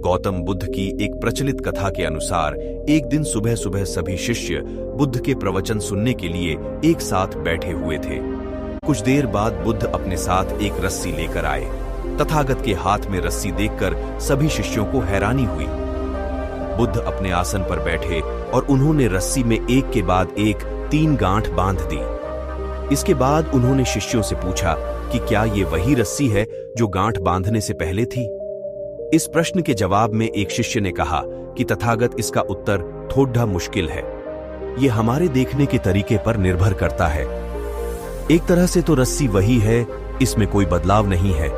गौतम बुद्ध की एक प्रचलित कथा के अनुसार एक दिन सुबह सुबह सभी शिष्य बुद्ध के प्रवचन सुनने के लिए एक साथ बैठे हुए थे। कुछ देर बाद बुद्ध अपने साथ एक रस्सी लेकर आए। तथागत के हाथ में रस्सी देखकर सभी शिष्यों को हैरानी हुई। बुद्ध अपने आसन पर बैठे और उन्होंने रस्सी में एक के बाद एक 3 गांठ बांध दी। इसके बाद उन्होंने शिष्यों से पूछा कि क्या ये वही रस्सी है जो गांठ बांधने से पहले थी। इस प्रश्न के जवाब में एक शिष्य ने कहा कि तथागत, इसका उत्तर थोड़ा मुश्किल है। यह हमारे देखने के तरीके पर निर्भर करता है। एक तरह से तो रस्सी वही है, इसमें कोई बदलाव नहीं है।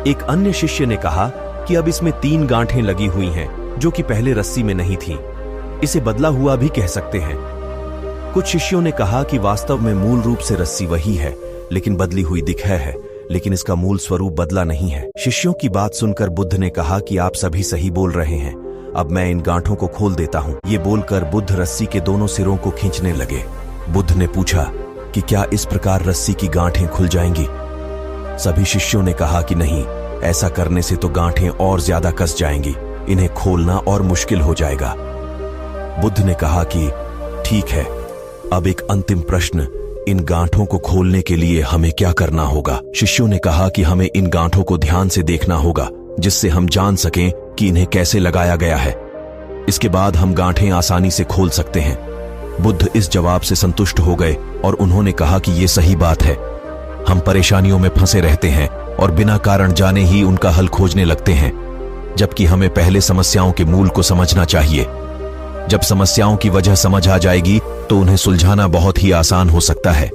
एक अन्य शिष्य ने कहा कि अब इसमें 3 गांठें लगी हुई हैं जो कि पहले रस्सी में नहीं थीं। इसे बदला हुआ भी कह सकते हैं। कुछ शिष्यों ने कहा कि वास्तव में मूल रूप से रस्सी वही है, लेकिन बदली हुई दिखै है, लेकिन इसका मूल स्वरूप बदला नहीं है। शिष्यों की बात सुनकर बुद्ध ने कहा कि आप सभी सही बोल रहे हैं, अब मैं इन गांठों को खोल देता हूं। ये बोलकर बुद्ध रस्सी के दोनों सिरों को खींचने लगे। बुद्ध ने पूछा कि क्या इस प्रकार रस्सी की गांठें खुल जाएंगी। सभी शिष्यों ने कहा कि नहीं, ऐसा करने से तो गांठें और ज्यादा कस जाएंगी, इन्हें खोलना और मुश्किल हो जाएगा। बुद्ध ने कहा कि ठीक है, अब एक अंतिम प्रश्न, इन गांठों को खोलने के लिए हमें क्या करना होगा। शिष्यों ने कहा कि हमें इन गांठों को ध्यान से देखना होगा, जिससे हम जान सकें कि इन्हें कैसे लगाया गया है। इसके बाद हम गांठें आसानी से खोल सकते हैं। बुद्ध इस जवाब से संतुष्ट हो गए और उन्होंने कहा कि यह सही बात है। हम परेशानियों में फंसे रहते हैं और बिना कारण जाने ही उनका हल खोजने लगते हैं, जबकि हमें पहले समस्याओं के मूल को समझना चाहिए। जब समस्याओं की वजह समझ आ जाएगी तो उन्हें सुलझाना बहुत ही आसान हो सकता है।